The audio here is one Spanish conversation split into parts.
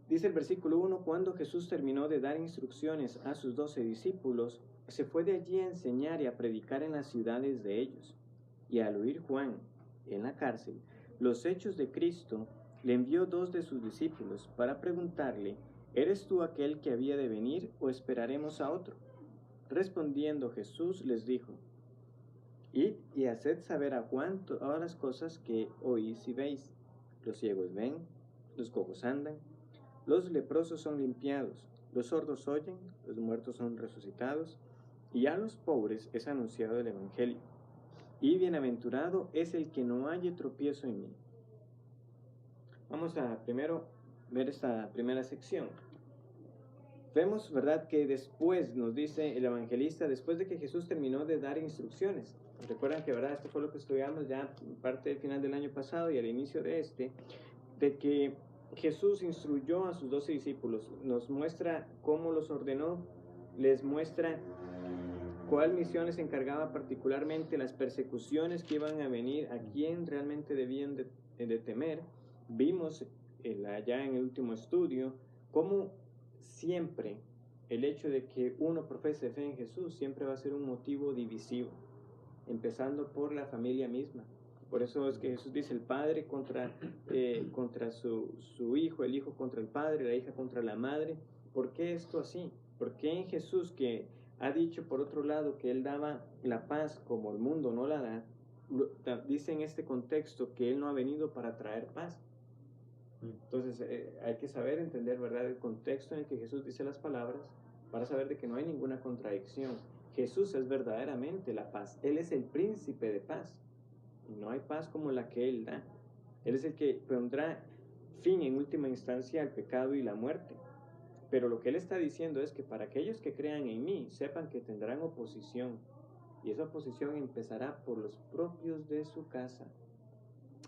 Dice el versículo 1, cuando Jesús terminó de dar instrucciones a sus 12 discípulos, se fue de allí a enseñar y a predicar en las ciudades de ellos. Y al oír Juan, en la cárcel, los hechos de Cristo, le envió 2 de sus discípulos para preguntarle, ¿eres tú aquel que había de venir o esperaremos a otro? Respondiendo Jesús les dijo, id y haced saber a Juan todas las cosas que oís y veis. Los ciegos ven, los cojos andan, los leprosos son limpiados, los sordos oyen, los muertos son resucitados, y a los pobres es anunciado el Evangelio. Y bienaventurado es el que no halle tropiezo en mí. Vamos a primero ver esta primera sección. Vemos, ¿verdad?, que después nos dice el evangelista, después de que Jesús terminó de dar instrucciones. Recuerdan que, ¿verdad?, esto fue lo que estudiamos ya parte del final del año pasado y al inicio de de que Jesús instruyó a sus 12 discípulos, nos muestra cómo los ordenó, les muestra cuál misión les encargaba particularmente, las persecuciones que iban a venir, a quién realmente debían de temer. Vimos allá en el último estudio cómo siempre el hecho de que uno profese fe en Jesús siempre va a ser un motivo divisivo, empezando por la familia misma. Por eso es que Jesús dice el padre contra su hijo, el hijo contra el padre, la hija contra la madre. ¿Por qué esto así? ¿Por qué en Jesús, que ha dicho por otro lado que Él daba la paz como el mundo no la da, dice en este contexto que Él no ha venido para traer paz? Entonces hay que saber entender, ¿verdad?, el contexto en el que Jesús dice las palabras para saber de que no hay ninguna contradicción. Jesús es verdaderamente la paz. Él es el príncipe de paz. No hay paz como la que Él da. Él es el que pondrá fin en última instancia al pecado y la muerte. Pero lo que Él está diciendo es que para aquellos que crean en mí, sepan que tendrán oposición. Y esa oposición empezará por los propios de su casa.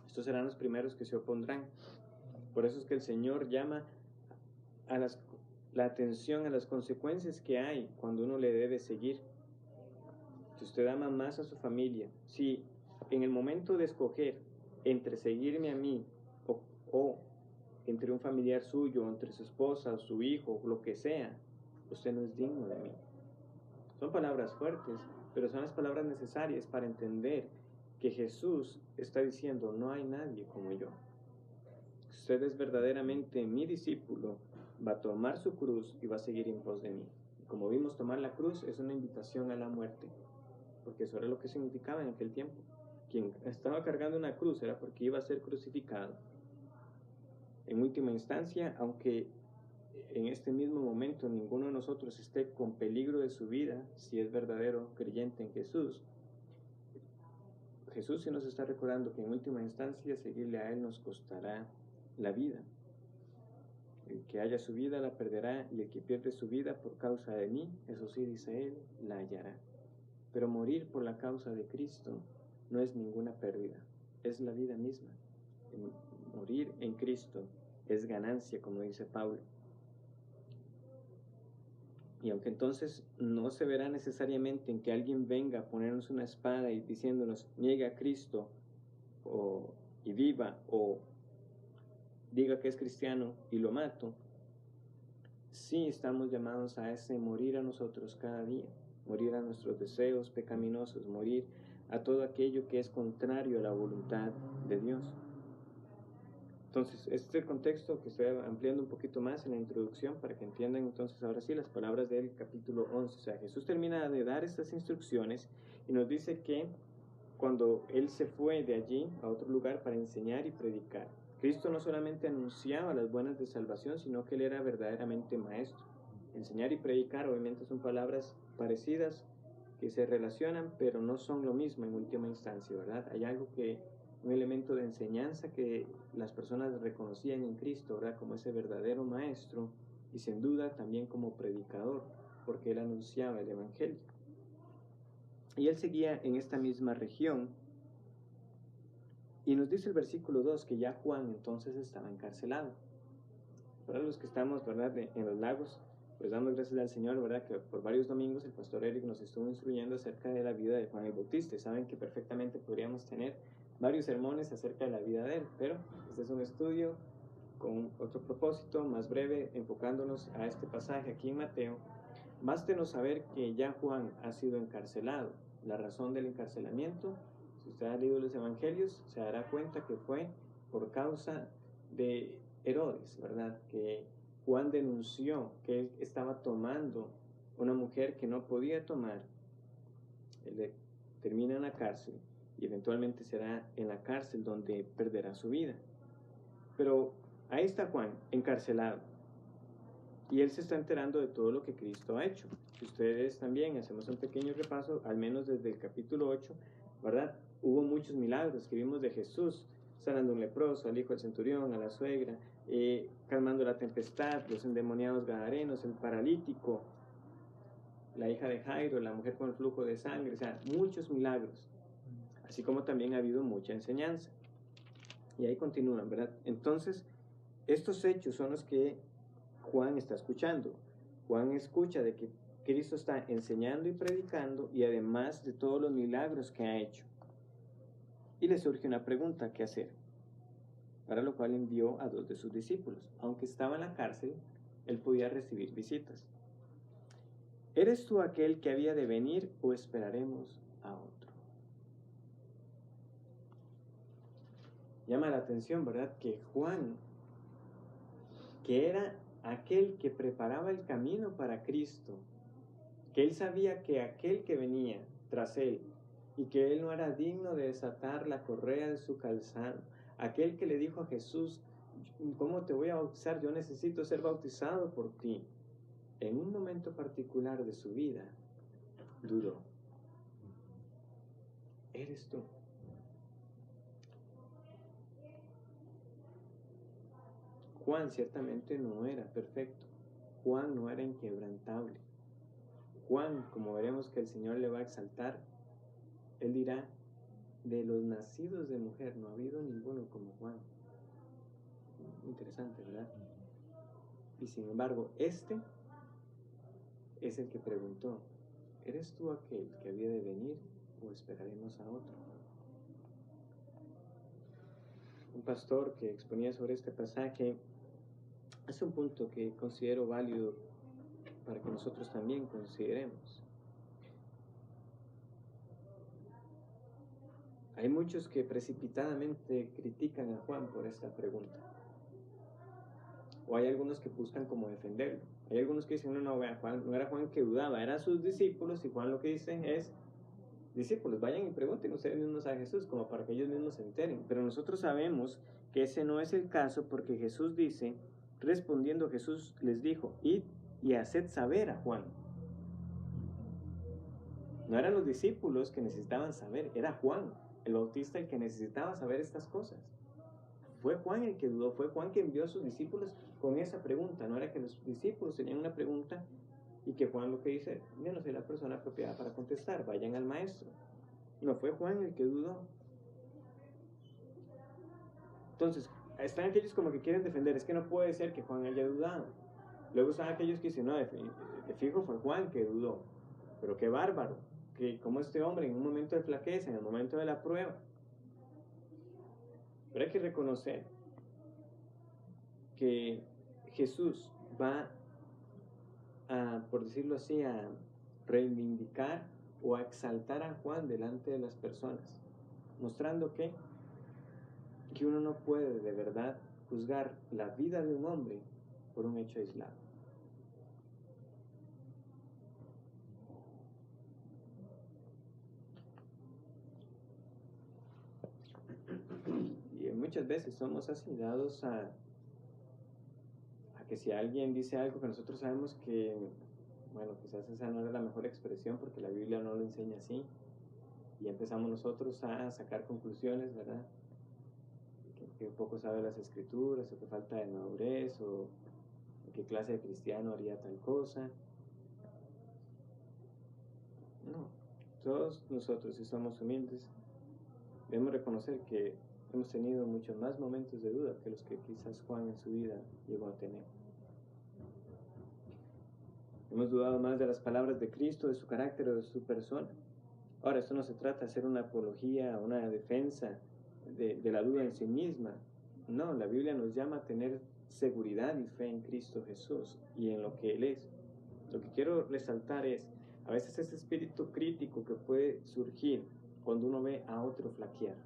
Estos serán los primeros que se opondrán. Por eso es que el Señor llama a la atención a las consecuencias que hay cuando uno le debe seguir. Si usted ama más a su familia, si en el momento de escoger entre seguirme a mí o entre un familiar suyo, entre su esposa o su hijo, lo que sea, usted no es digno de mí. Son palabras fuertes, pero son las palabras necesarias para entender que Jesús está diciendo, no hay nadie como yo. Si usted es verdaderamente mi discípulo, va a tomar su cruz y va a seguir en pos de mí. Como vimos, tomar la cruz es una invitación a la muerte, porque eso era lo que significaba en aquel tiempo. Quien estaba cargando una cruz era porque iba a ser crucificado. En última instancia, aunque en este mismo momento ninguno de nosotros esté con peligro de su vida, si es verdadero creyente en Jesús, Jesús sí nos está recordando que en última instancia seguirle a Él nos costará la vida. El que haya su vida la perderá, y el que pierde su vida por causa de mí, eso sí dice Él, la hallará. Pero morir por la causa de Cristo no es ninguna pérdida, es la vida misma. Morir en Cristo es ganancia, como dice Pablo. Y aunque entonces no se verá necesariamente en que alguien venga a ponernos una espada y diciéndonos, niega a Cristo y viva, o diga que es cristiano y lo mato, sí estamos llamados a ese morir a nosotros cada día, morir a nuestros deseos pecaminosos, morir a todo aquello que es contrario a la voluntad de Dios. Entonces, este es el contexto que estoy ampliando un poquito más en la introducción para que entiendan entonces ahora sí las palabras del capítulo 11. O sea, Jesús termina de dar estas instrucciones y nos dice que cuando Él se fue de allí a otro lugar para enseñar y predicar, Cristo no solamente anunciaba las buenas de salvación, sino que Él era verdaderamente maestro. Enseñar y predicar obviamente son palabras parecidas que se relacionan, pero no son lo mismo en última instancia, ¿verdad? Hay algo un elemento de enseñanza que las personas reconocían en Cristo, ¿verdad?, como ese verdadero maestro, y sin duda también como predicador, porque Él anunciaba el Evangelio. Y Él seguía en esta misma región, y nos dice el versículo 2 que ya Juan entonces estaba encarcelado. Para los que estamos, ¿verdad?, en los lagos, pues damos gracias al Señor, ¿verdad?, que por varios domingos el pastor Eric nos estuvo instruyendo acerca de la vida de Juan el Bautista. Saben que perfectamente podríamos tener varios sermones acerca de la vida de él, pero este es un estudio con otro propósito más breve, enfocándonos a este pasaje aquí en Mateo, bástenos saber que ya Juan ha sido encarcelado. La razón del encarcelamiento, si usted ha leído los evangelios, se dará cuenta que fue por causa de Herodes, ¿verdad? Que Juan denunció que él estaba tomando una mujer que no podía tomar. Él termina en la cárcel y eventualmente será en la cárcel donde perderá su vida. Pero ahí está Juan, encarcelado. Y él se está enterando de todo lo que Cristo ha hecho. Si ustedes también hacemos un pequeño repaso, al menos desde el capítulo 8, ¿verdad? Hubo muchos milagros que vimos de Jesús, sanando a un leproso, al hijo del centurión, a la suegra, calmando la tempestad, los endemoniados gadarenos, el paralítico, la hija de Jairo, la mujer con el flujo de sangre, o sea, muchos milagros. Así como también ha habido mucha enseñanza. Y ahí continúan, ¿verdad? Entonces, estos hechos son los que Juan está escuchando. Juan escucha de que Cristo está enseñando y predicando y además de todos los milagros que ha hecho. Y le surge una pregunta que hacer, para lo cual envió a 2 de sus discípulos. Aunque estaba en la cárcel, él podía recibir visitas. ¿Eres tú aquel que había de venir o esperaremos a otro? Llama la atención, ¿verdad? Que Juan, que era aquel que preparaba el camino para Cristo, que él sabía que aquel que venía tras él y que él no era digno de desatar la correa de su calzado, aquel que le dijo a Jesús, ¿cómo te voy a bautizar? Yo necesito ser bautizado por ti. En un momento particular de su vida, dudó. ¿Eres tú? Juan ciertamente no era perfecto. Juan no era inquebrantable. Juan, como veremos que el Señor le va a exaltar, él dirá, de los nacidos de mujer no ha habido ninguno como Juan. Interesante, ¿verdad? Y sin embargo, este es el que preguntó, ¿eres tú aquel que había de venir o esperaremos a otro? Un pastor que exponía sobre este pasaje hace un punto que considero válido para que nosotros también consideremos. Hay muchos que precipitadamente critican a Juan por esta pregunta. O hay algunos que buscan como defenderlo. Hay algunos que dicen, no, Juan, no era Juan que dudaba, eran sus discípulos, y Juan lo que dice es, discípulos, vayan y pregunten ustedes mismos a Jesús, como para que ellos mismos se enteren. Pero nosotros sabemos que ese no es el caso, porque Jesús dice, respondiendo Jesús les dijo, id y haced saber a Juan. No eran los discípulos que necesitaban saber, era Juan, el Bautista, el que necesitaba saber estas cosas. Fue Juan el que dudó, fue Juan que envió a sus discípulos con esa pregunta. No era que los discípulos tenían una pregunta y que Juan lo que dice, yo no soy la persona apropiada para contestar, vayan al maestro. No, fue Juan el que dudó. Entonces, están aquellos como que quieren defender, es que no puede ser que Juan haya dudado. Luego están aquellos que dicen, no, de fijo fue Juan que dudó. Pero qué bárbaro, que como este hombre en un momento de flaqueza, en el momento de la prueba. Pero hay que reconocer que Jesús va a, por decirlo así, a reivindicar o a exaltar a Juan delante de las personas, mostrando que uno no puede de verdad juzgar la vida de un hombre por un hecho aislado. Y muchas veces somos así, dados a que si alguien dice algo que nosotros sabemos que, bueno, quizás esa no era la mejor expresión porque la Biblia no lo enseña así, y empezamos nosotros a sacar conclusiones, ¿verdad? Que poco sabe las escrituras, o que falta de madurez, o qué clase de cristiano haría tal cosa. No, todos nosotros, si somos humildes, debemos reconocer que hemos tenido muchos más momentos de duda que los que quizás Juan en su vida llegó a tener. Hemos dudado más de las palabras de Cristo, de su carácter o de su persona. Ahora, esto no se trata de hacer una apología, una defensa de la duda en sí misma. No, la Biblia nos llama a tener seguridad y fe en Cristo Jesús y en lo que Él es. Lo que quiero resaltar es, a veces ese espíritu crítico que puede surgir cuando uno ve a otro flaquear,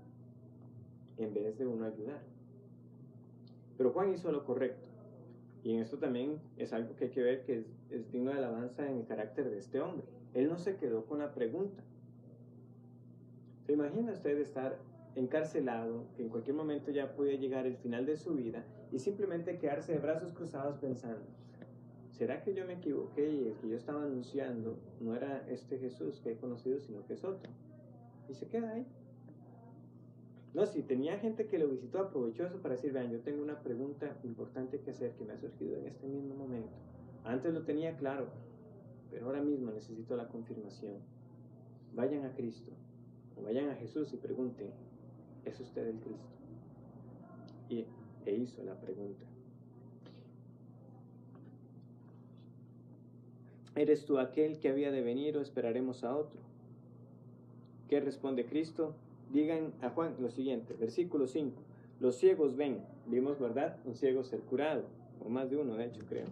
en vez de uno ayudar. Pero Juan hizo lo correcto. Y en esto también es algo que hay que ver que es digno de alabanza en el carácter de este hombre. Él no se quedó con la pregunta. ¿Se imagina usted estar encarcelado, que en cualquier momento ya puede llegar el final de su vida y simplemente quedarse de brazos cruzados pensando, ¿será que yo me equivoqué y el que yo estaba anunciando no era este Jesús que he conocido, sino que es otro? Y se queda ahí. No, si tenía gente que lo visitó, aprovechó eso para decir, vean, yo tengo una pregunta importante que hacer que me ha surgido en este mismo momento. Antes lo tenía claro, pero ahora mismo necesito la confirmación. Vayan a Cristo, o vayan a Jesús y pregunten, ¿es usted el Cristo? E hizo la pregunta. ¿Eres tú aquel que había de venir o esperaremos a otro? ¿Qué responde Cristo? Digan a Juan lo siguiente, versículo 5. Los ciegos ven, vimos, ¿verdad? Un ciego ser curado, o más de uno, de hecho, creo.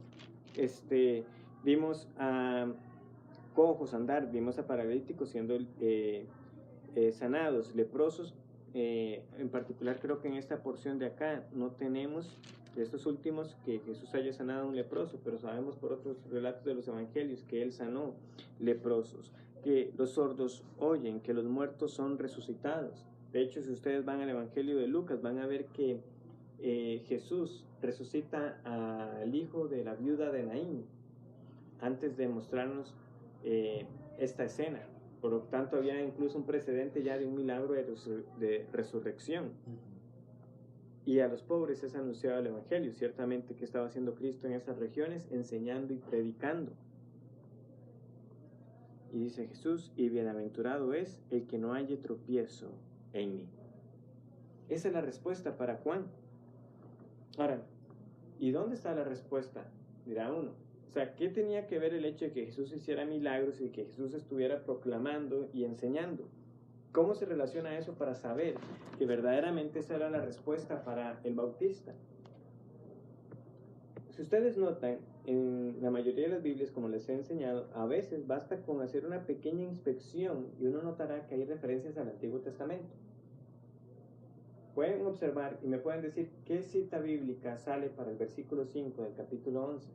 Vimos a cojos andar, vimos a paralíticos siendo sanados, leprosos. En particular, creo que en esta porción de acá no tenemos de estos últimos que Jesús haya sanado a un leproso, pero sabemos por otros relatos de los evangelios que Él sanó leprosos, que los sordos oyen, que los muertos son resucitados. De hecho, si ustedes van al Evangelio de Lucas, van a ver que Jesús resucita al hijo de la viuda de Naín antes de mostrarnos esta escena. Por lo tanto, había incluso un precedente ya de un milagro de resurrección. Y a los pobres es anunciado el Evangelio. Ciertamente que estaba haciendo Cristo en esas regiones, enseñando y predicando. Y dice Jesús, y bienaventurado es el que no haya tropiezo en mí. Esa es la respuesta para Juan. Ahora, ¿y dónde está la respuesta? Dirá uno. O sea, ¿qué tenía que ver el hecho de que Jesús hiciera milagros y que Jesús estuviera proclamando y enseñando? ¿Cómo se relaciona eso para saber que verdaderamente esa era la respuesta para el bautista? Si ustedes notan, en la mayoría de las Biblias, como les he enseñado, a veces basta con hacer una pequeña inspección y uno notará que hay referencias al Antiguo Testamento. Pueden observar y me pueden decir qué cita bíblica sale para el versículo 5 del capítulo 11.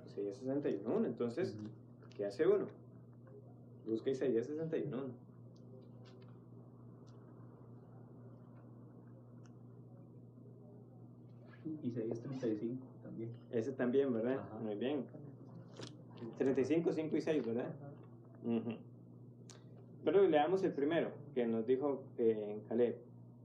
Isaías 61. Entonces, ¿qué hace uno? Busca Isaías 61. Isaías 35 también. Ese también, ¿verdad? Ajá. Muy bien. 35, 5 y 6, ¿verdad? Pero leamos el primero, que nos dijo Caleb.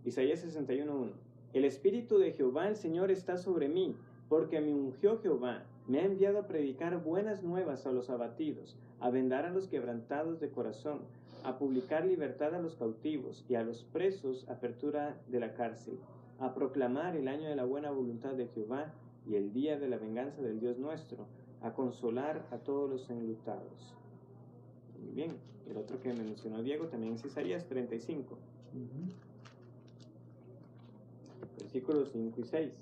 Isaías 61:1. El Espíritu de Jehová el Señor está sobre mí, porque me ungió Jehová. Me ha enviado a predicar buenas nuevas a los abatidos, a vendar a los quebrantados de corazón, a publicar libertad a los cautivos y a los presos apertura de la cárcel, a proclamar el año de la buena voluntad de Jehová y el día de la venganza del Dios nuestro, a consolar a todos los enlutados. Muy bien. El otro que me mencionó Diego también es Isaías 35. Versículos 5 y 6.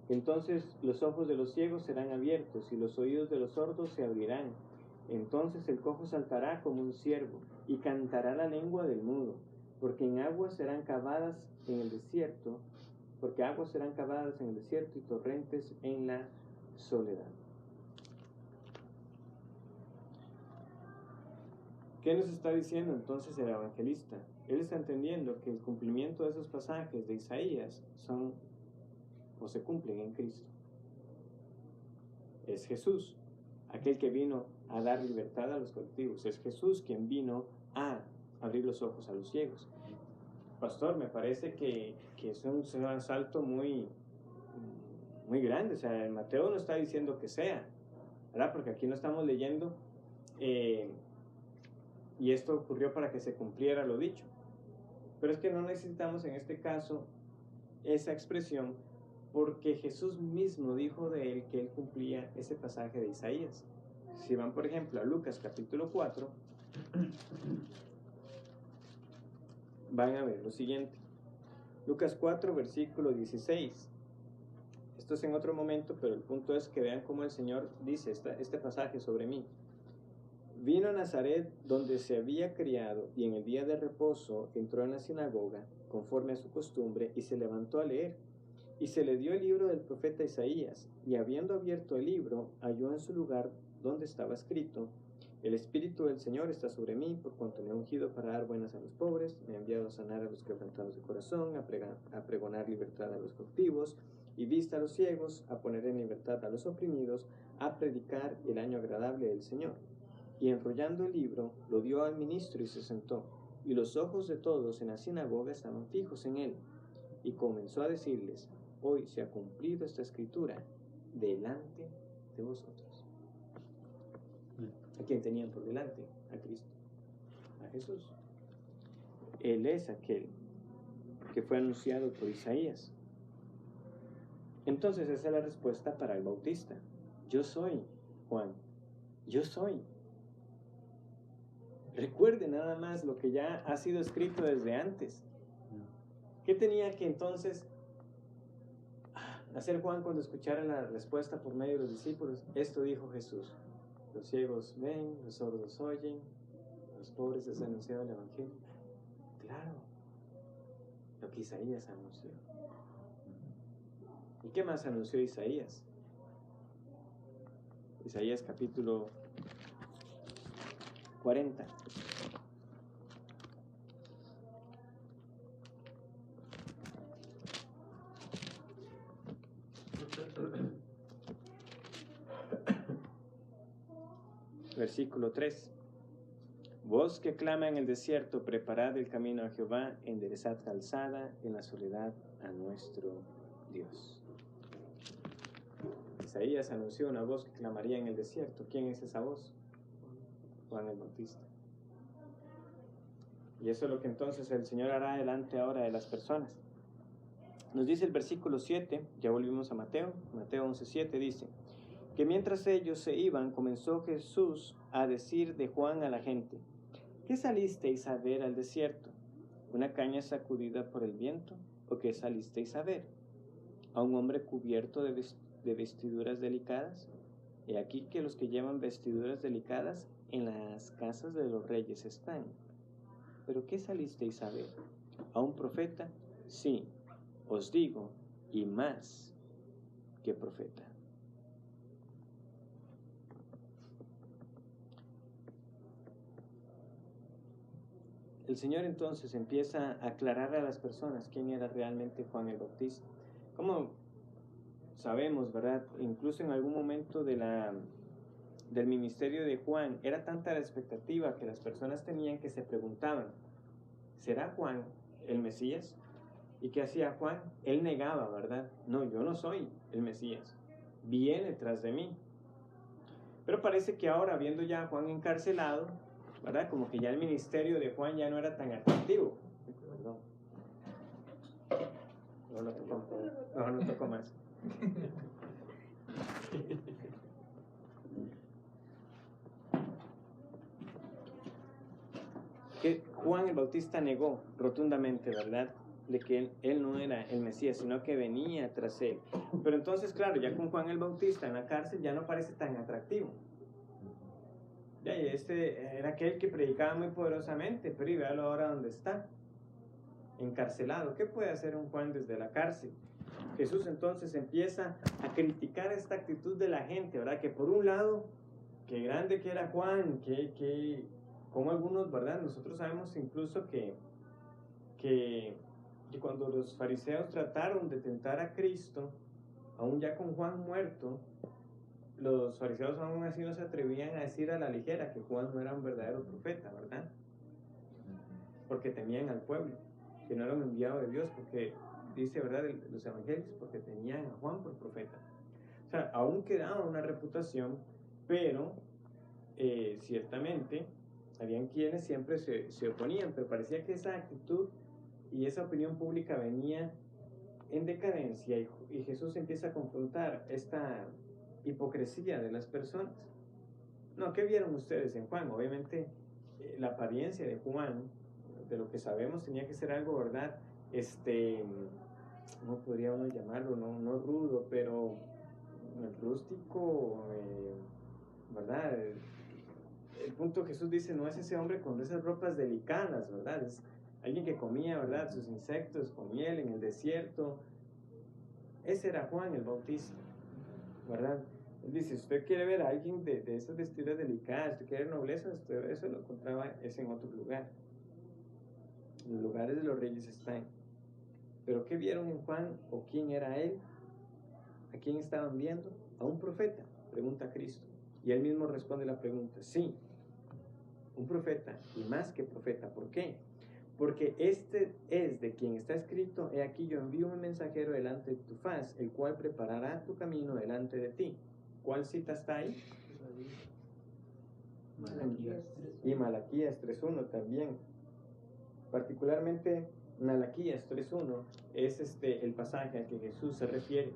Entonces los ojos de los ciegos serán abiertos y los oídos de los sordos se abrirán. Entonces el cojo saltará como un ciervo y cantará la lengua del mudo, porque aguas serán cavadas en el desierto y torrentes en la soledad. ¿Qué nos está diciendo entonces el evangelista? Él está entendiendo que el cumplimiento de esos pasajes de Isaías se cumplen en Cristo. Es Jesús, aquel que vino a dar libertad a los cautivos. Es Jesús quien vino a abrir los ojos a los ciegos. Pastor, me parece que es un salto muy grande. O sea, el Mateo no está diciendo que sea, ¿verdad? Porque aquí no estamos leyendo y esto ocurrió para que se cumpliera lo dicho. Pero es que no necesitamos en este caso esa expresión, porque Jesús mismo dijo de él que él cumplía ese pasaje de Isaías. Si van, por ejemplo, a Lucas capítulo 4, Van a ver lo siguiente. Lucas 4, versículo 16. Esto es en otro momento, pero el punto es que vean cómo el Señor dice este pasaje sobre mí. Vino a Nazaret, donde se había criado, y en el día de reposo entró en la sinagoga, conforme a su costumbre, y se levantó a leer. Y se le dio el libro del profeta Isaías, y habiendo abierto el libro, halló en su lugar donde estaba escrito: El Espíritu del Señor está sobre mí, por cuanto me ha ungido para dar buenas a los pobres, me ha enviado a sanar a los quebrantados de corazón, a pregonar libertad a los cautivos, y vista a los ciegos, a poner en libertad a los oprimidos, a predicar el año agradable del Señor. Y enrollando el libro, lo dio al ministro y se sentó, y los ojos de todos en la sinagoga estaban fijos en él. Y comenzó a decirles: Hoy se ha cumplido esta escritura delante de vosotros. ¿A quién tenían por delante? A Cristo, a Jesús. Él es aquel que fue anunciado por Isaías. Entonces esa es la respuesta para el bautista. Yo soy Juan. Yo soy. Recuerde nada más lo que ya ha sido escrito desde antes. ¿Qué tenía que entonces hacer Juan cuando escuchara la respuesta por medio de los discípulos? Esto dijo Jesús: los ciegos ven, los sordos oyen, a los pobres les ha anunciado el Evangelio. Claro, lo que Isaías anunció. ¿Y qué más anunció Isaías? Isaías capítulo 40. Versículo 3. Voz que clama en el desierto, preparad el camino a Jehová, enderezad calzada en la soledad a nuestro Dios. Isaías anunció una voz que clamaría en el desierto. ¿Quién es esa voz? Juan el Bautista. Y eso es lo que entonces el Señor hará delante ahora de las personas. Nos dice el versículo 7, ya volvimos a Mateo 11:7, dice que mientras ellos se iban, comenzó Jesús a decir de Juan a la gente: ¿qué salisteis a ver al desierto? ¿Una caña sacudida por el viento? ¿O qué salisteis a ver? ¿A un hombre cubierto de vestiduras delicadas? He aquí que los que llevan vestiduras delicadas en las casas de los reyes están. ¿Pero qué salisteis a ver? ¿A un profeta? Sí, os digo, y más que profeta. El Señor entonces empieza a aclarar a las personas quién era realmente Juan el Bautista. Como sabemos, ¿verdad? Incluso en algún momento del ministerio de Juan, era tanta la expectativa que las personas tenían que se preguntaban: ¿será Juan el Mesías? ¿Y qué hacía Juan? Él negaba, ¿verdad? No, yo no soy el Mesías. Viene tras de mí. Pero parece que ahora, viendo ya a Juan encarcelado, ¿verdad? Como que ya el ministerio de Juan ya no era tan atractivo. Perdón. No tocó más. Que Juan el Bautista negó rotundamente, ¿verdad?, de que él no era el Mesías, sino que venía tras él. Pero entonces, claro, ya con Juan el Bautista en la cárcel ya no parece tan atractivo. Ya, y este era aquel que predicaba muy poderosamente, pero y véalo ahora dónde está, encarcelado. ¿Qué puede hacer un Juan desde la cárcel? Jesús entonces empieza a criticar esta actitud de la gente, ¿verdad? Que por un lado, qué grande que era Juan, como algunos, ¿verdad? Nosotros sabemos incluso que cuando los fariseos trataron de tentar a Cristo, aún ya con Juan muerto, los fariseos aún así no se atrevían a decir a la ligera que Juan no era un verdadero profeta, ¿verdad? Porque temían al pueblo, que no era un enviado de Dios, porque dice, ¿verdad?, los evangelios, porque tenían a Juan por profeta. O sea, aún quedaba una reputación, pero ciertamente habían quienes siempre se oponían, pero parecía que esa actitud y esa opinión pública venía en decadencia, y Jesús empieza a confrontar esta hipocresía de las personas. No, ¿qué vieron ustedes en Juan? Obviamente la apariencia de Juan, de lo que sabemos, tenía que ser algo, ¿verdad? ¿Cómo podría uno llamarlo? No rudo, pero rústico, ¿verdad? El punto Jesús dice, no es ese hombre con esas ropas delicadas, ¿verdad? Es alguien que comía, ¿verdad? Sus insectos con miel en el desierto. Ese era Juan el Bautista, ¿verdad? Él dice, si usted quiere ver a alguien de esas vestiduras delicadas, si usted quiere nobleza, usted eso lo encontraba es en otro lugar. En los lugares de los reyes están. Pero ¿qué vieron en Juan o quién era él? ¿A quién estaban viendo? A un profeta, pregunta Cristo. Y él mismo responde la pregunta, sí, un profeta y más que profeta. ¿Por qué? Porque este es de quien está escrito, he aquí yo envío un mensajero delante de tu faz, el cual preparará tu camino delante de ti. ¿Cuál cita está ahí? Malaquías. Y Malaquías 3.1 también. Particularmente Malaquías 3.1 es el pasaje al que Jesús se refiere.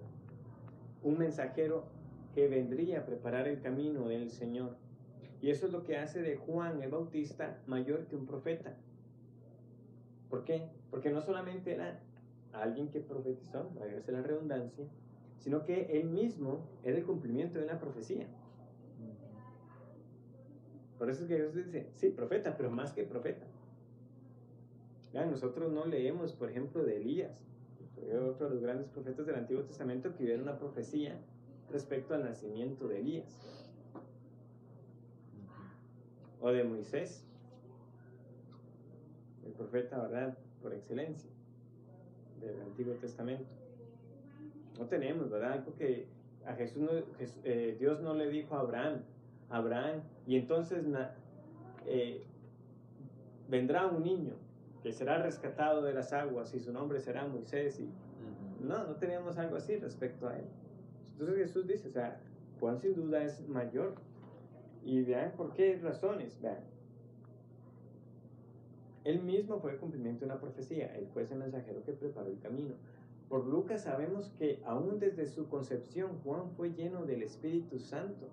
Un mensajero que vendría a preparar el camino del Señor. Y eso es lo que hace de Juan el Bautista mayor que un profeta. ¿Por qué? Porque no solamente era alguien que profetizó, valga la redundancia, sino que él mismo era el cumplimiento de una profecía. Por eso es que Jesús dice, sí, profeta, pero más que profeta. Vean, nosotros no leemos, por ejemplo, de Elías, otro de los grandes profetas del Antiguo Testamento, que hubiera una profecía respecto al nacimiento de Elías. O de Moisés, el profeta, ¿verdad?, por excelencia del Antiguo Testamento. No tenemos, ¿verdad?, algo que a Dios no le dijo a Abraham, y entonces vendrá un niño que será rescatado de las aguas y su nombre será Moisés. No tenemos algo así respecto a él. Entonces Jesús dice, o sea, Juan sin duda es mayor. Y vean por qué razones, vean. Él mismo fue el cumplimiento de una profecía, él fue ese mensajero que preparó el camino. Por Lucas sabemos que aún desde su concepción Juan fue lleno del Espíritu Santo.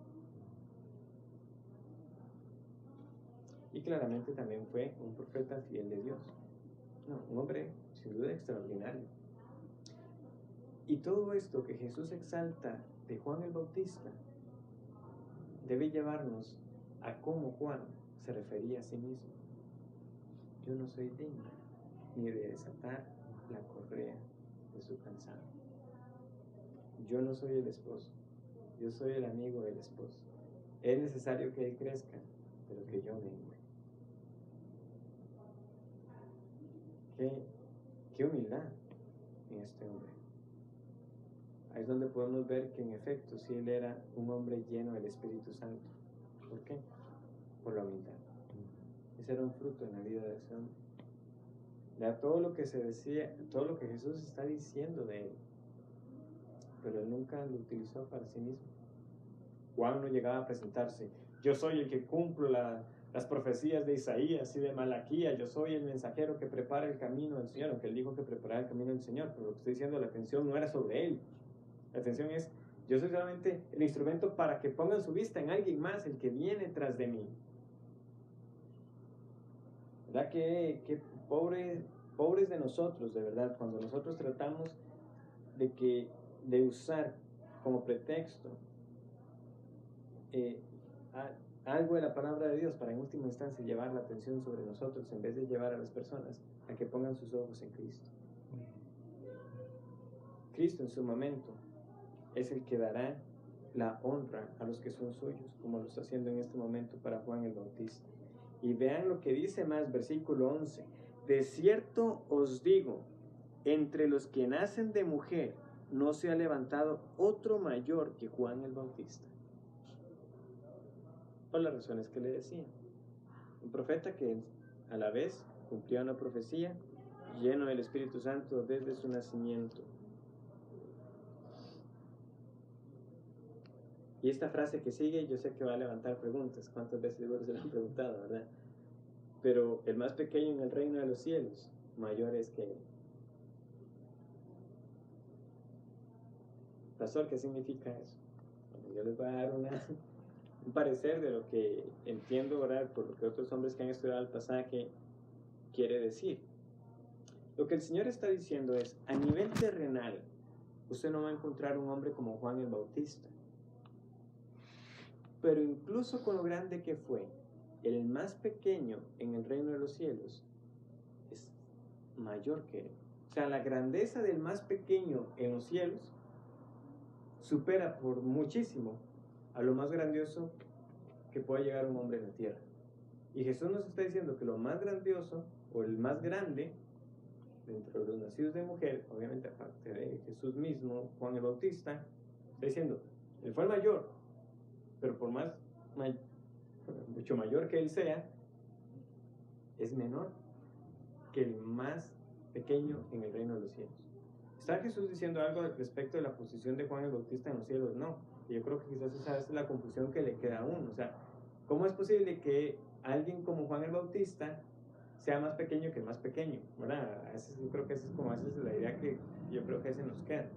Y claramente también fue un profeta fiel de Dios. Un hombre sin duda extraordinario. Y todo esto que Jesús exalta de Juan el Bautista debe llevarnos a cómo Juan se refería a sí mismo. Yo no soy digno ni de desatar la correa de su calzado. Yo no soy el esposo, yo soy el amigo del esposo. Es necesario que él crezca, pero que yo mengue. Qué humildad en este hombre. Ahí es donde podemos ver que en efecto sí él era un hombre lleno del Espíritu Santo. ¿Por qué? Por la humildad. Ese era un fruto en la vida de ese hombre. Ya todo lo que se decía, todo lo que Jesús está diciendo de él, pero él nunca lo utilizó para sí mismo. Juan no llegaba a presentarse, yo soy el que cumplo las profecías de Isaías y de Malaquías, yo soy el mensajero que prepara el camino del Señor, aunque él dijo que preparaba el camino del Señor, pero lo que estoy diciendo, la atención no era sobre él. La atención es, yo soy solamente el instrumento para que pongan su vista en alguien más, el que viene tras de mí. ¿Verdad que pobres de nosotros, de verdad, cuando nosotros tratamos de usar como pretexto algo de la palabra de Dios para en última instancia llevar la atención sobre nosotros en vez de llevar a las personas a que pongan sus ojos en Cristo? Cristo en su momento es el que dará la honra a los que son suyos, como lo está haciendo en este momento para Juan el Bautista. Y vean lo que dice más, versículo 11. De cierto os digo, entre los que nacen de mujer no se ha levantado otro mayor que Juan el Bautista. Por las razones que le decía. Un profeta que a la vez cumplía una profecía, lleno del Espíritu Santo desde su nacimiento. Y esta frase que sigue, yo sé que va a levantar preguntas. ¿Cuántas veces seguro se lo han preguntado, verdad? Pero el más pequeño en el reino de los cielos, mayor es que él. Pastor, ¿qué significa eso? Bueno, yo les voy a dar un parecer de lo que entiendo, ¿verdad? Por lo que otros hombres que han estudiado el pasaje quiere decir. Lo que el Señor está diciendo es, a nivel terrenal, usted no va a encontrar un hombre como Juan el Bautista. Pero incluso con lo grande que fue, el más pequeño en el reino de los cielos es mayor que él. O sea, la grandeza del más pequeño en los cielos supera por muchísimo a lo más grandioso que pueda llegar un hombre en la tierra. Y Jesús nos está diciendo que lo más grandioso o el más grande dentro de los nacidos de mujer, obviamente aparte de Jesús mismo, Juan el Bautista, está diciendo, él fue el mayor, pero por mucho mayor que él sea, es menor que el más pequeño en el reino de los cielos. ¿Está Jesús diciendo algo respecto de la posición de Juan el Bautista en los cielos? No. Yo creo que quizás esa es la confusión que le queda a uno. O sea, ¿cómo es posible que alguien como Juan el Bautista sea más pequeño que el más pequeño? ¿Verdad? Yo creo que esa es como esa es la idea que yo creo que se nos queda.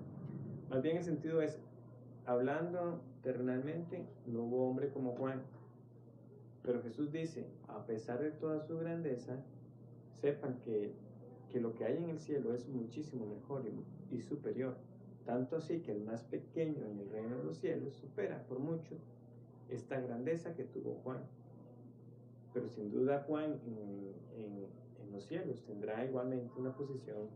Más bien el sentido es, hablando terrenalmente, no hubo hombre como Juan. Pero Jesús dice, a pesar de toda su grandeza, sepan que lo que hay en el cielo es muchísimo mejor y superior. Tanto así que el más pequeño en el reino de los cielos supera por mucho esta grandeza que tuvo Juan. Pero sin duda Juan en los cielos tendrá igualmente una posición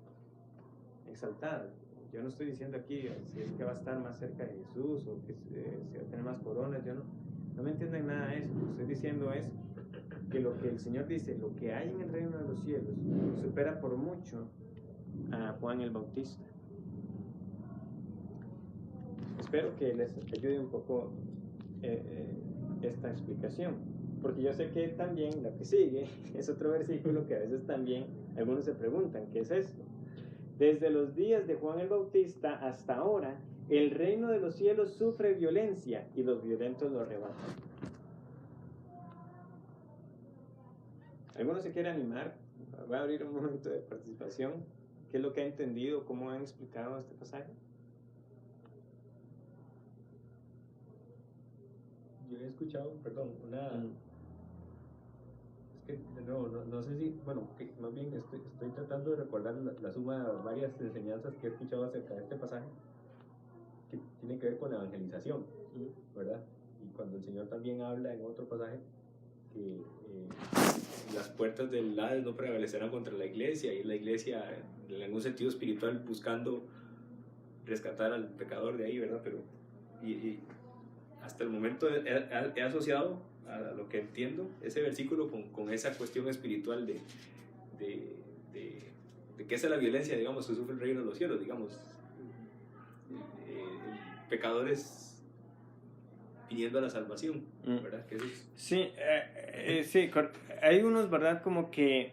exaltada. Yo no estoy diciendo aquí si es que va a estar más cerca de Jesús o que si va a tener más coronas. Yo no me entienden nada de eso. Lo que estoy diciendo es que lo que el Señor dice, lo que hay en el reino de los cielos, supera por mucho a Juan el Bautista. Espero que les ayude un poco esta explicación, porque yo sé que también lo que sigue es otro versículo que a veces también algunos se preguntan, ¿qué es esto? Desde los días de Juan el Bautista hasta ahora, el reino de los cielos sufre violencia y los violentos lo arrebatan. ¿Alguno se quiere animar? Voy a abrir un momento de participación. ¿Qué es lo que ha entendido? ¿Cómo han explicado este pasaje? Yo he escuchado, perdón, es que no sé si, bueno, que más bien estoy tratando de recordar la suma de varias enseñanzas que he escuchado acerca de este pasaje, que tiene que ver con la evangelización, ¿verdad? Y cuando el Señor también habla en otro pasaje que las puertas del Hades no prevalecerán contra la iglesia, y la iglesia en algún sentido espiritual buscando rescatar al pecador de ahí, ¿verdad? Pero y hasta el momento he asociado a lo que entiendo ese versículo con esa cuestión espiritual de que esa es la violencia, digamos, que sufre el reino de los cielos, digamos, pecadores pidiendo la salvación, ¿verdad? Que eso es... Sí, sí, hay unos, ¿verdad? Como que,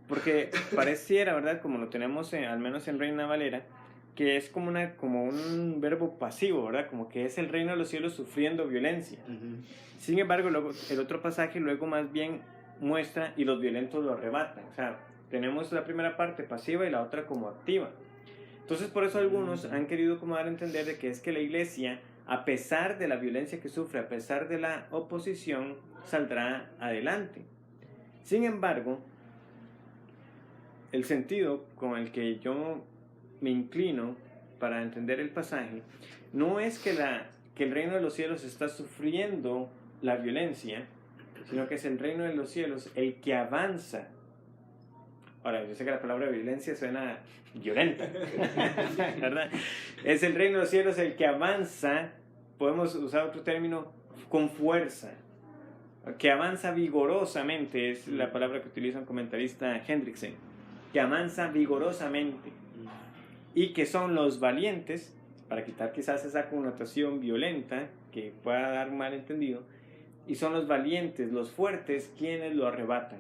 porque pareciera, ¿verdad? Como lo tenemos al menos en Reina Valera, que es como un verbo pasivo, ¿verdad? Como que es el reino de los cielos sufriendo violencia. Sin embargo, luego, el otro pasaje luego más bien muestra y los violentos lo arrebatan. O sea, tenemos la primera parte pasiva y la otra como activa. Entonces, por eso algunos han querido como dar a entender de que es que la iglesia, a pesar de la violencia que sufre, a pesar de la oposición, saldrá adelante. Sin embargo, el sentido con el que yo me inclino para entender el pasaje no es que el reino de los cielos está sufriendo la violencia, sino que es el reino de los cielos el que avanza. Ahora, yo sé que la palabra violencia suena violenta, ¿verdad? Es el reino de los cielos el que avanza, podemos usar otro término, con fuerza, que avanza vigorosamente, es la palabra que utiliza un comentarista Hendrickson, que avanza vigorosamente, y que son los valientes, para quitar quizás esa connotación violenta que pueda dar un malentendido, y son los valientes, los fuertes, quienes lo arrebatan.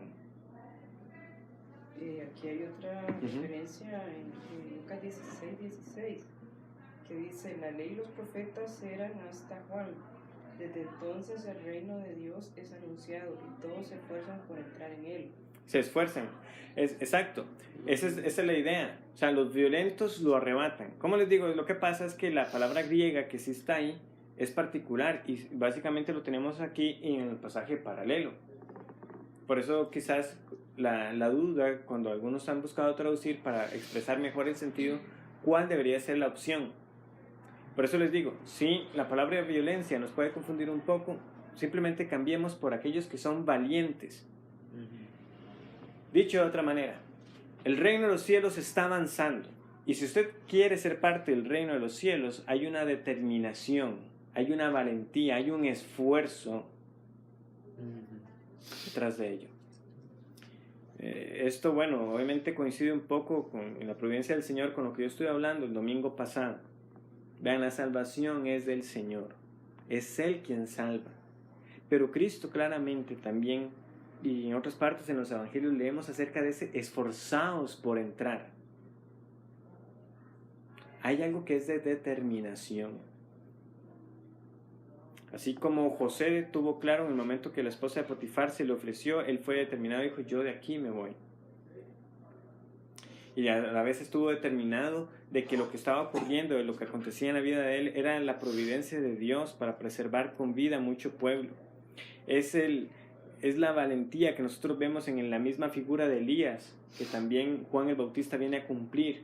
Aquí hay otra referencia en Lucas 16:16, que dice: la ley y los profetas eran hasta Juan. Desde entonces el reino de Dios es anunciado y todos se esfuerzan por entrar en él. Se esfuerzan, exacto, esa es la idea. O sea, los violentos lo arrebatan. Como les digo, lo que pasa es que la palabra griega que sí está ahí es particular y básicamente lo tenemos aquí en el pasaje paralelo. Por eso quizás la duda cuando algunos han buscado traducir para expresar mejor el sentido, ¿cuál debería ser la opción? Por eso les digo, si la palabra violencia nos puede confundir un poco, simplemente cambiemos por aquellos que son valientes. Dicho de otra manera, el reino de los cielos está avanzando. Y si usted quiere ser parte del reino de los cielos, hay una determinación, hay una valentía, hay un esfuerzo detrás de ello. Esto, bueno, obviamente coincide un poco en la providencia del Señor con lo que yo estuve hablando el domingo pasado. Vean, la salvación es del Señor, es Él quien salva. Pero Cristo claramente también, y en otras partes en los evangelios leemos acerca de ese esforzaos por entrar. Hay algo que es de determinación. Así como José tuvo claro en el momento que la esposa de Potifar se le ofreció, él fue determinado y dijo, yo de aquí me voy. Y a la vez estuvo determinado de que lo que estaba ocurriendo, de lo que acontecía en la vida de él, era la providencia de Dios para preservar con vida a mucho pueblo. Es la valentía que nosotros vemos en la misma figura de Elías, que también Juan el Bautista viene a cumplir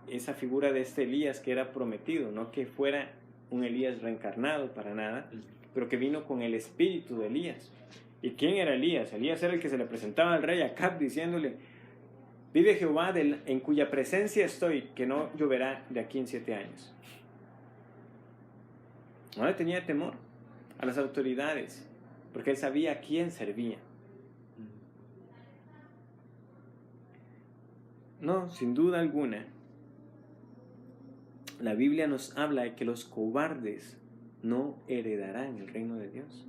esa figura de este Elías que era prometido, no que fuera un Elías reencarnado para nada, pero que vino con el espíritu de Elías. ¿Y quién era Elías? Elías era el que se le presentaba al rey Acab diciéndole, vive Jehová en cuya presencia estoy, que no lloverá de aquí en 7 años. No le tenía temor a las autoridades, porque él sabía a quién servía. No, sin duda alguna, la Biblia nos habla de que los cobardes no heredarán el reino de Dios.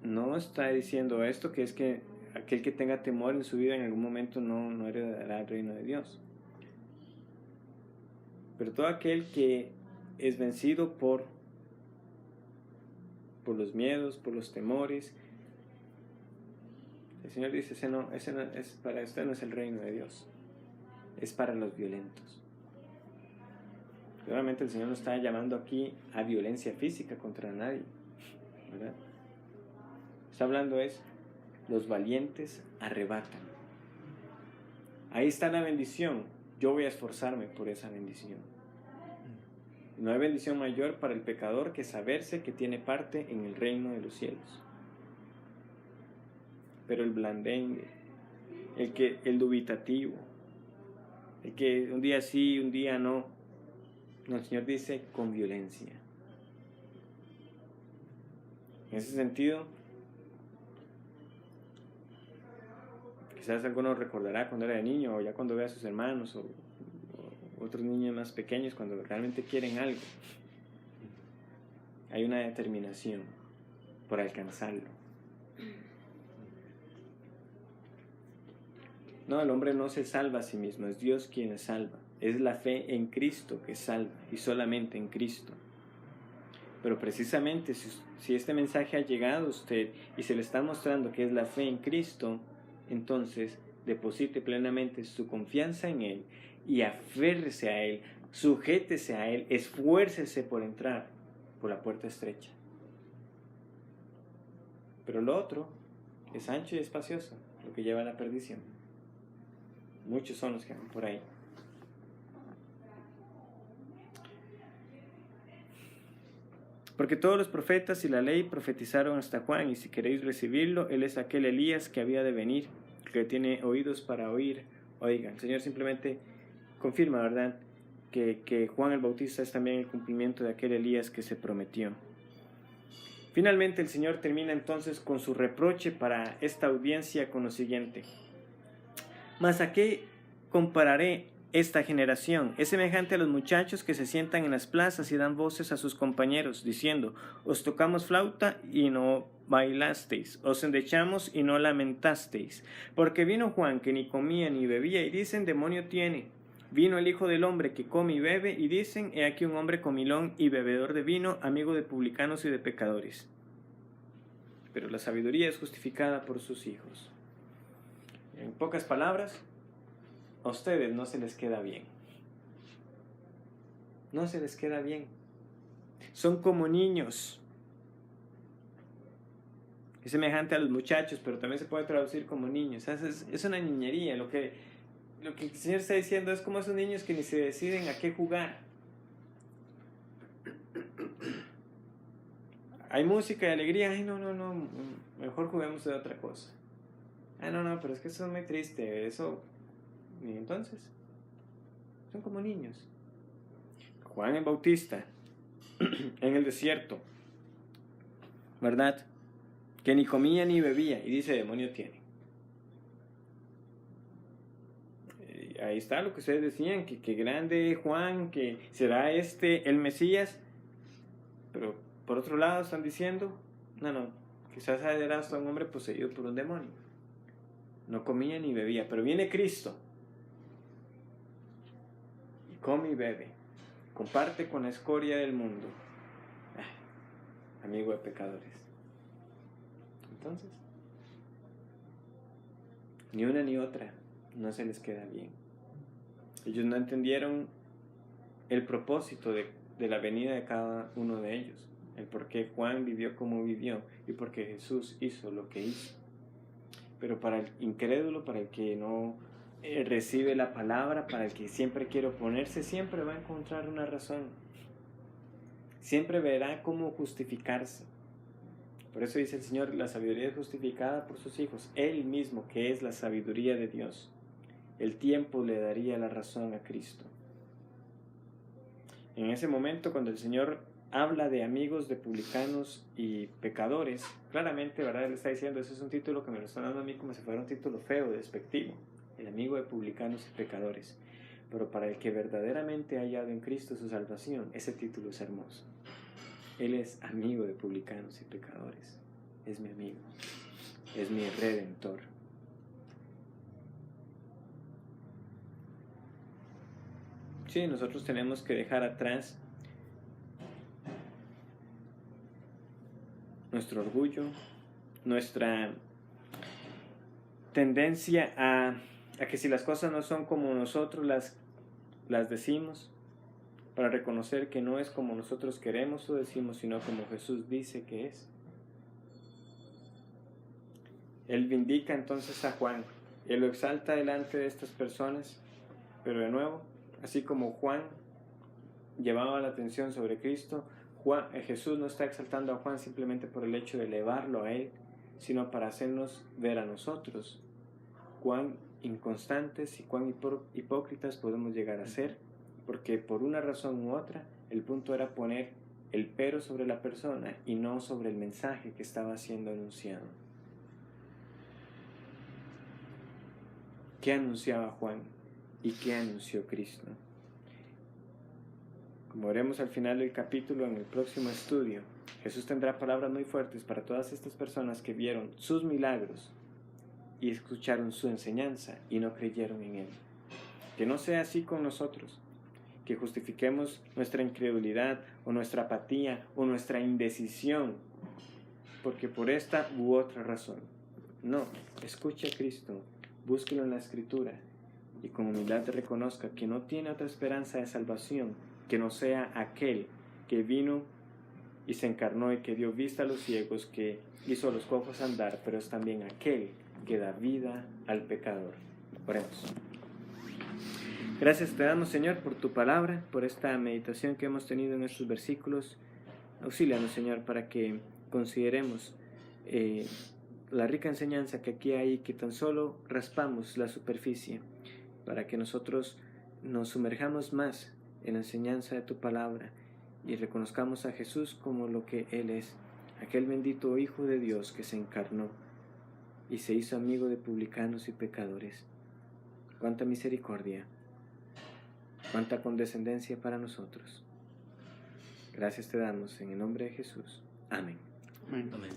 No está diciendo esto que es que aquel que tenga temor en su vida en algún momento no heredará el reino de Dios. Pero todo aquel que es vencido por los miedos, por los temores, el Señor dice, para usted no es el reino de Dios, es para los violentos. Realmente el Señor no está llamando aquí a violencia física contra nadie, ¿verdad? Está hablando los valientes arrebatan. Ahí está la bendición. Yo voy a esforzarme por esa bendición. No hay bendición mayor para el pecador que saberse que tiene parte en el reino de los cielos. Pero el blandengue, el dubitativo, el que un día sí, un día no, el Señor dice con violencia. En ese sentido, quizás alguno recordará cuando era de niño o ya cuando ve a sus hermanos o otros niños más pequeños cuando realmente quieren algo. Hay una determinación por alcanzarlo. No, el hombre no se salva a sí mismo, es Dios quien salva. Es la fe en Cristo que salva y solamente en Cristo. Pero precisamente si este mensaje ha llegado a usted y se le está mostrando que es la fe en Cristo, entonces deposite plenamente su confianza en Él y aférrese a Él, sujétese a Él, esfuércese por entrar por la puerta estrecha. Pero lo otro es ancho y espacioso, lo que lleva a la perdición. Muchos son los que van por ahí. Porque todos los profetas y la ley profetizaron hasta Juan, y si queréis recibirlo, él es aquel Elías que había de venir, que tiene oídos para oír, oigan. El Señor simplemente confirma, ¿verdad?, que Juan el Bautista es también el cumplimiento de aquel Elías que se prometió. Finalmente el Señor termina entonces con su reproche para esta audiencia con lo siguiente: ¿mas a qué compararé esta generación? Es semejante a los muchachos que se sientan en las plazas y dan voces a sus compañeros, diciendo: os tocamos flauta y no bailasteis, os endechamos y no lamentasteis. Porque vino Juan, que ni comía ni bebía, y dicen: demonio tiene. Vino el Hijo del Hombre, que come y bebe, y dicen: he aquí un hombre comilón y bebedor de vino, amigo de publicanos y de pecadores. Pero la sabiduría es justificada por sus hijos. En pocas palabras, a ustedes no se les queda bien. no se les queda bien. Son como niños. Es semejante a los muchachos, pero también se puede traducir como niños. Es una niñería. Lo que el Señor está diciendo es como esos niños que ni se deciden a qué jugar. Hay música y alegría. Ay, no, mejor juguemos de otra cosa. Ah, no, pero es que eso es muy triste. Eso. Y entonces, son como niños. Juan el Bautista, en el desierto, ¿verdad? Que ni comía ni bebía, y dice, demonio tiene. Ahí está lo que ustedes decían, que grande Juan, que será el Mesías. Pero por otro lado están diciendo, no, quizás era hasta un hombre poseído por un demonio. No comía ni bebía, pero viene Cristo. Y come y bebe. Comparte con la escoria del mundo. Amigo de pecadores. Entonces, ni una ni otra no se les queda bien. Ellos no entendieron el propósito de la venida de cada uno de ellos, el por qué Juan vivió como vivió y por qué Jesús hizo lo que hizo. Pero para el incrédulo, para el que no recibe la palabra, para el que siempre quiere oponerse, siempre va a encontrar una razón. Siempre verá cómo justificarse. Por eso dice el Señor, la sabiduría es justificada por sus hijos. Él mismo, que es la sabiduría de Dios. El tiempo le daría la razón a Cristo. En ese momento, cuando el Señor habla de amigos de publicanos y pecadores, claramente, ¿verdad? Él está diciendo, ese es un título que me lo están dando a mí como si fuera un título feo, despectivo. El amigo de publicanos y pecadores. Pero para el que verdaderamente ha hallado en Cristo su salvación, ese título es hermoso. Él es amigo de publicanos y pecadores. Es mi amigo. Es mi redentor. Sí, nosotros tenemos que dejar atrás nuestro orgullo, nuestra tendencia a que si las cosas no son como nosotros las decimos, para reconocer que no es como nosotros queremos o decimos, sino como Jesús dice que es. Él vindica entonces a Juan, él lo exalta delante de estas personas, pero de nuevo, así como Juan llevaba la atención sobre Cristo, Jesús no está exaltando a Juan simplemente por el hecho de elevarlo a él, sino para hacernos ver a nosotros cuán inconstantes y cuán hipócritas podemos llegar a ser, porque por una razón u otra el punto era poner el pero sobre la persona y no sobre el mensaje que estaba siendo anunciado. ¿Qué anunciaba Juan y qué anunció Cristo? Como veremos al final del capítulo en el próximo estudio, Jesús tendrá palabras muy fuertes para todas estas personas que vieron sus milagros y escucharon su enseñanza y no creyeron en él. Que no sea así con nosotros, que justifiquemos nuestra incredulidad o nuestra apatía o nuestra indecisión porque por esta u otra razón. No, escuche a Cristo, búsquelo en la Escritura y con humildad reconozca que no tiene otra esperanza de salvación que no sea aquel que vino y se encarnó y que dio vista a los ciegos, que hizo a los cojos andar, pero es también aquel que da vida al pecador. Oremos. Gracias te damos, Señor, por tu palabra, por esta meditación que hemos tenido en estos versículos. Auxílianos, Señor, para que consideremos la rica enseñanza que aquí hay, que tan solo raspamos la superficie, para que nosotros nos sumerjamos más en la enseñanza de tu palabra y reconozcamos a Jesús como lo que Él es, aquel bendito Hijo de Dios que se encarnó y se hizo amigo de publicanos y pecadores. Cuánta misericordia, cuánta condescendencia para nosotros. Gracias te damos en el nombre de Jesús. Amén. Amén.